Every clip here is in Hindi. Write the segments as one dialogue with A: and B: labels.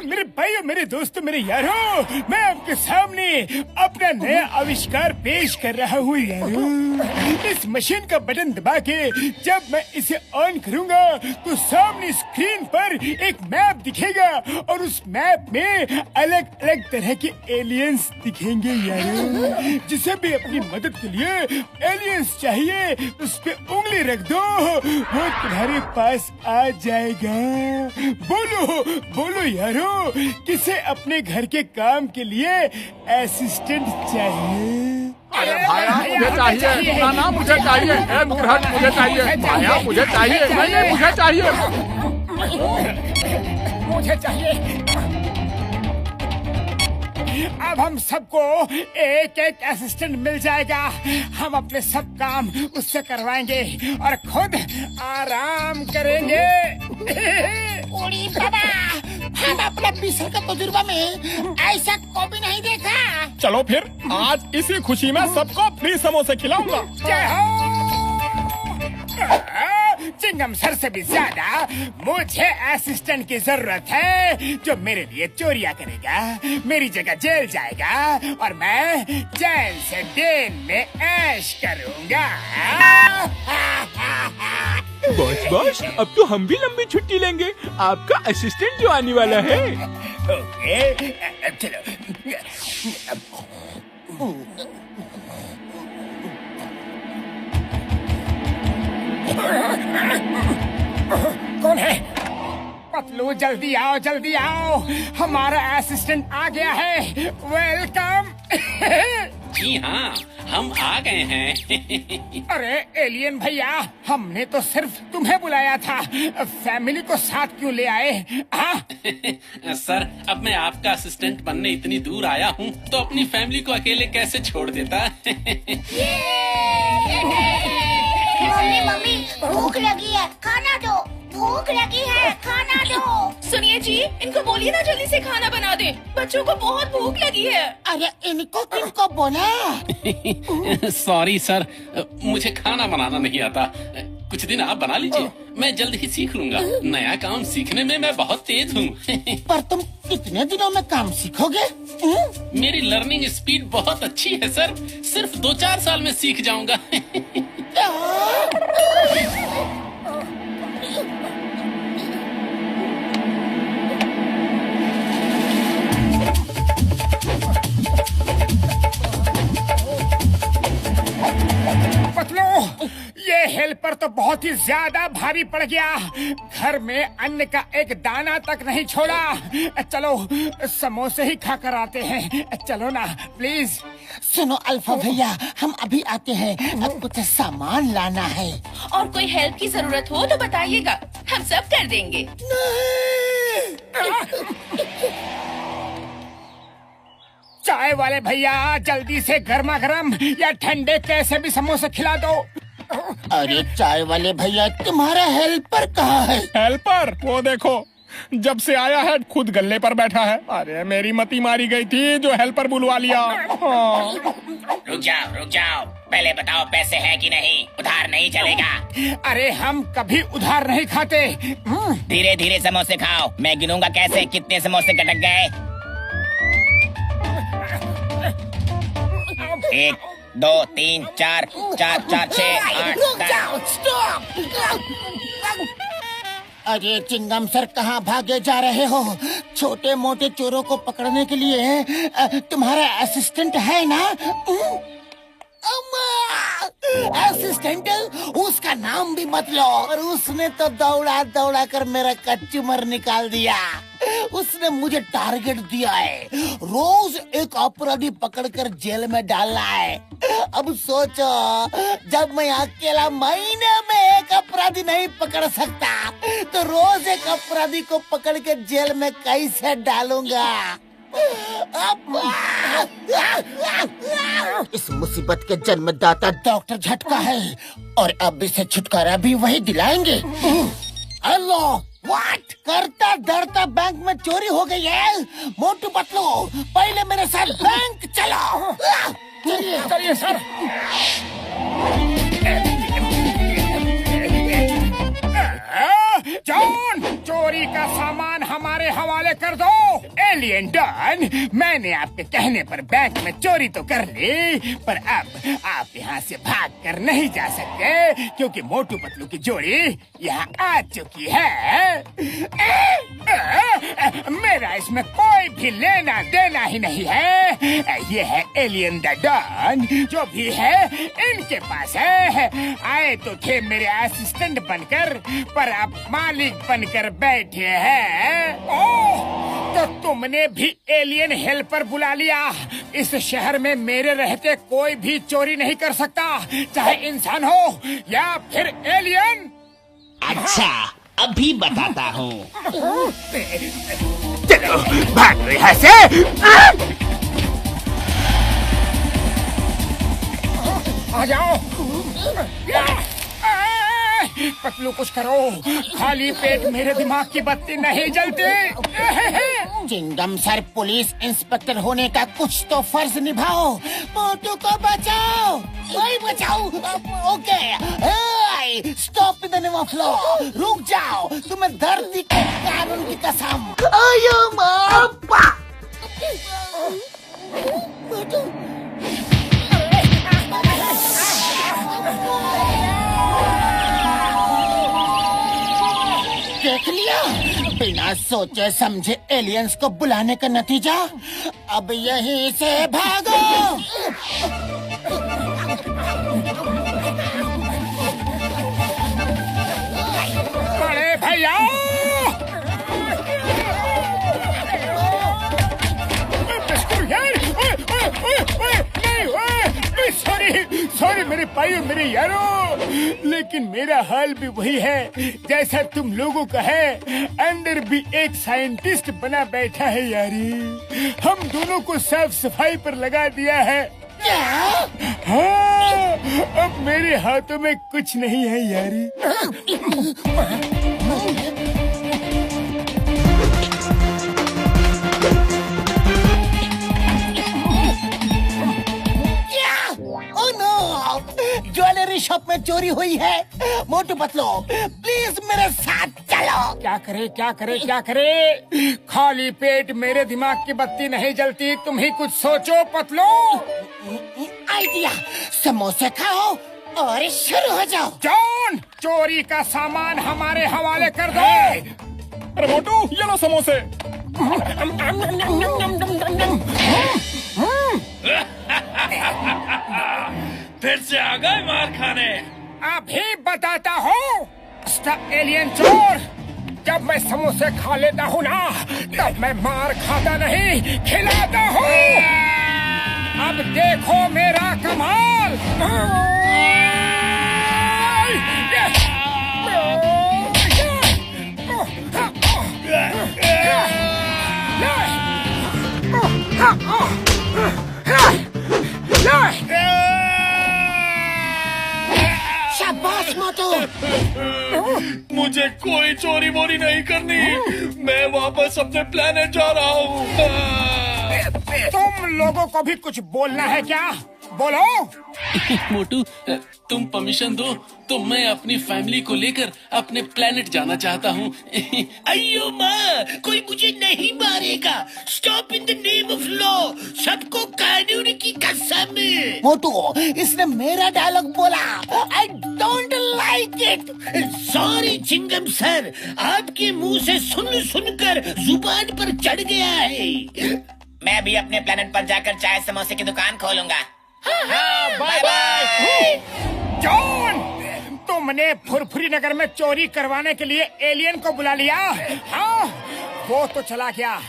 A: मेरे भाइयों, मेरे दोस्तों, मेरे यारों, मैं आपके सामने अपना नया आविष्कार पेश कर रहा हूँ यारों। इस मशीन का बटन दबा के जब मैं इसे ऑन करूँगा तो सामने स्क्रीन पर एक मैप दिखेगा और उस मैप में अलग अलग तरह के एलियंस दिखेंगे यारों। जिसे भी अपनी मदद के लिए एलियंस चाहिए उस पे उंगली रख दो, वो तुम्हारे पास आ जाएगा। बोलो बोलो यारो, किसे अपने घर के काम के लिए असिस्टेंट चाहिए?
B: अरे भाया मुझे चाहिए, नाना मुझे चाहिए, मुरहट मुझे चाहिए, भाया मुझे चाहिए, नहीं मुझे चाहिए,
A: मुझे चाहिए। अब हम सबको एक एक असिस्टेंट मिल जाएगा। हम अपने सब काम उससे करवाएंगे और खुद आराम करेंगे।
C: ओड़ी बाबा, हम अपने 20 साल का तजुर्बा में ऐसा कभी नहीं देखा।
B: चलो फिर आज इसी खुशी में सबको फ्री समोसे खिलाऊंगा।
A: जय हो। चिंगम सर से भी ज्यादा मुझे असिस्टेंट की जरूरत है जो मेरे लिए चोरियां करेगा, मेरी जगह जेल जाएगा और मैं जेल से दिन में ऐश करूंगा।
D: बॉस अब तो हम भी लंबी छुट्टी लेंगे, आपका असिस्टेंट जो आने वाला है।
A: ओके, चलो। कौन है? पतलू जल्दी आओ, जल्दी आओ, हमारा असिस्टेंट आ गया है। वेलकम।
E: जी हाँ, हम आ गए हैं।
A: अरे एलियन भैया, हमने तो सिर्फ तुम्हें बुलाया था, फैमिली को साथ क्यों ले आए? हाँ?
E: सर, अब मैं आपका असिस्टेंट बनने इतनी दूर आया हूँ तो अपनी फैमिली को अकेले कैसे छोड़ देता?
C: मम्मी मम्मी, भूख लगी है, खाना दो। भूख लगी है, खाना दो।
F: सुनिए जी, इनको बोलिए ना जल्दी से खाना बना दे, बच्चों को बहुत भूख लगी है।
C: अरे इनको किनको बोला?
E: सॉरी सर, मुझे खाना बनाना नहीं आता। कुछ दिन आप बना लीजिए, मैं जल्द ही सीख लूंगा। नया काम सीखने में मैं बहुत तेज हूँ।
C: पर तुम कितने दिनों में काम सीखोगे?
E: मेरी लर्निंग स्पीड बहुत अच्छी है सर, सिर्फ 2-4 साल में सीख जाऊंगा।
A: पतलू, ये हेल्पर तो बहुत ही ज्यादा भारी पड़ गया। घर में अन्न का एक दाना तक नहीं छोड़ा। चलो समोसे ही खा कर आते हैं, चलो ना प्लीज।
C: सुनो अल्फा भैया, हम अभी आते हैं, अब कुछ सामान लाना है।
F: और कोई हेल्प की जरूरत हो तो बताइएगा, हम सब कर देंगे।
A: चाय वाले भैया, जल्दी से गर्मा गर्म या ठंडे कैसे भी समोसे खिला दो।
C: अरे चाय वाले भैया, तुम्हारा हेल्पर कहाँ है?
B: हेल्पर वो देखो, जब से आया है खुद गल्ले पर बैठा है। अरे मेरी मती मारी गई थी जो हेल्पर बुलवा लिया। हाँ।
G: रुक जाओ, पहले बताओ पैसे है कि नहीं, उधार नहीं चलेगा।
A: अरे हम कभी उधार नहीं खाते।
G: धीरे धीरे समोसे खाओ, मैं गिनूंगा कैसे कितने समोसे गटक गए। 1 2 3 4 4 4 6 8 10।
C: अरे चिंगम सर, कहाँ भागे जा रहे हो? छोटे मोटे चोरों को पकड़ने के लिए तुम्हारा असिस्टेंट है ना? असिस्टेंट, उसका नाम भी मत लो। और उसने तो दौड़ा दौड़ा कर मेरा कचूमर निकाल दिया। उसने मुझे टारगेट दिया है, रोज एक अपराधी पकड़कर जेल में डालना है। अब सोचो, जब मैं अकेला महीने में एक अपराधी नहीं पकड़ सकता तो रोज एक अपराधी को पकड़ के जेल में कैसे डालूंगा? इस मुसीबत के जन्मदाता डॉक्टर झटका है और अब इसे छुटकारा भी वही दिलाएंगे। Hello, what? करता डरता बैंक में चोरी हो गई है। मोटू पतलू, पहले मेरे साथ बैंक चलो।
A: चलिए चलिए सर। जॉन, चोरी का सामान हमारे हवाले कर दो। एलियन डॉन, मैंने आपके कहने पर बैंक में चोरी तो कर ली, पर अब आप यहाँ से भाग कर नहीं जा सकते क्योंकि मोटू पतलू की जोड़ी यहाँ आ चुकी है। मेरा इसमें कोई भी लेना देना ही नहीं है। ये है एलियन द डॉन, जो भी है इनके पास है। आए तो थे मेरे असिस्टेंट बनकर, पर अब मालिक बनकर बैठे हैं। ओह, तो तुमने भी एलियन हेल्पर बुला लिया। इस शहर में मेरे रहते कोई भी चोरी नहीं कर सकता, चाहे इंसान हो या फिर एलियन।
G: अच्छा, अभी बताता हूँ।
A: चलो भागो यहाँ से। आ जाओ। पतलू कुछ करो, खाली पेट मेरे दिमाग की बत्ती नहीं जलती।
C: चिंगम सर, पुलिस इंस्पेक्टर होने का कुछ तो फर्ज निभाओ। मोटू को बचाओ, वही बचाओ। Okay, stop the name of law. रुक जाओ, तुम्हें धरती के कानून की कसम। आयो मापा। मोटू, देख लिया, बिना सोचे समझे एलियंस को बुलाने का नतीजा। अब यहीं से भागो।
A: बड़े भैया, सॉरी मेरे भाई और मेरे यारों, लेकिन मेरा हाल भी वही है जैसा तुम लोगों का है। अंदर भी एक साइंटिस्ट बना बैठा है यारी। हम दोनों को साफ सफाई पर लगा दिया है। हाँ, अब मेरे हाथों में कुछ नहीं है यारी।
C: ज्वेलरी शॉप में चोरी हुई है। मोटू पतलू, प्लीज मेरे साथ चलो।
A: क्या करे क्या करे क्या करे, खाली पेट मेरे दिमाग की बत्ती नहीं जलती। तुम ही कुछ सोचो पतलू।
C: आइडिया, समोसे खाओ और शुरू हो जाओ।
A: जॉन, चोरी का सामान हमारे हवाले कर दो।
B: अरे मोटू, ये लो समोसे।
E: फिर से आ गए मार खाने।
A: अभी बताता हूँ एलियन चोर, जब मैं समोसे खा लेता हूँ ना, तब मैं मार खाता नहीं, खिलाता हूँ। अब देखो मेरा कमाल।
C: शाबाश मोटू।
E: मुझे कोई चोरी वोरी नहीं करनी। मैं वापस अपने प्लेनेट जा रहा हूँ।
A: तुम लोगों को भी कुछ बोलना है क्या? बोलो।
E: मोटू, तुम परमिशन दो तो मैं अपनी फैमिली को लेकर अपने प्लेनेट जाना चाहता हूँ। अयो माँ, कोई मुझे नहीं मारेगा। Stop in the name of law. सबको कानून की कसम।
C: मोटू, इसने मेरा डायलॉग बोला। I don't like it.
G: Sorry Chingam sir, आपके मुंह से सुन सुनकर जुबान पर चढ़ गया है। मैं भी अपने प्लेनेट पर जाकर चाय समोसे की दुकान खोलूंगा।
C: Bye bye.
A: जॉन, तुमने फुरफुरी नगर में चोरी करवाने के लिए एलियन को बुला लिया। हाँ, वो तो चला गया।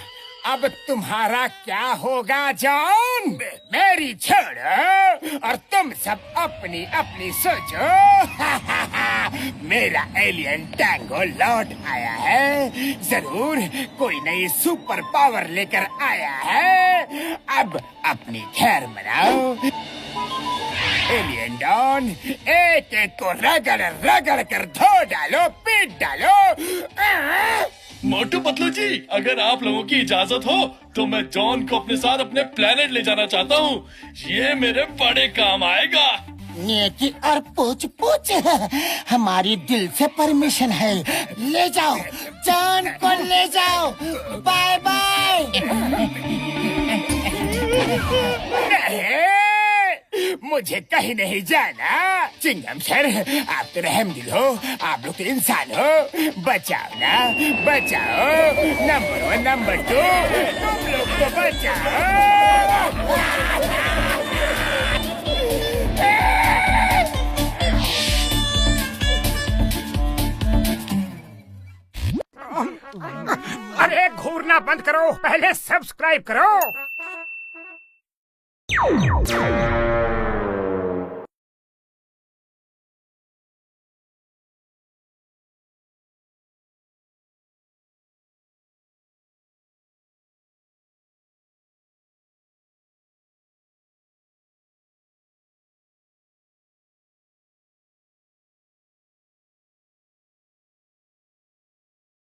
A: अब तुम्हारा क्या होगा जॉन? मेरी छोड़ो और तुम सब अपनी अपनी सोचो। मेरा एलियन टैंगो लौट आया है। जरूर कोई नई सुपर पावर लेकर आया है। अब अपनी खैर मनाओ। एलियन डॉन, एक एक को रगड़ रगड़ कर धो डालो, पीट डालो।
E: मोटू पतलू जी, अगर आप लोगों की इजाजत हो तो मैं जॉन को अपने साथ अपने प्लेनेट ले जाना चाहता हूँ। ये मेरे बड़े काम आएगा।
C: नेकी और पूछ पूछ हमारी दिल से परमिशन है। ले जाओ, जान को ले जाओ। Bye bye.
A: मुझे कहीं नहीं जाना। चिंगम सर, आप तो रहमदिल हो, आप लोग तो इंसान हो। बचाओ ना, बचाओ। नंबर 1, नंबर 2, तुम लोग तो बचाओ। अरे घूरना बंद करो, पहले सब्सक्राइब करो।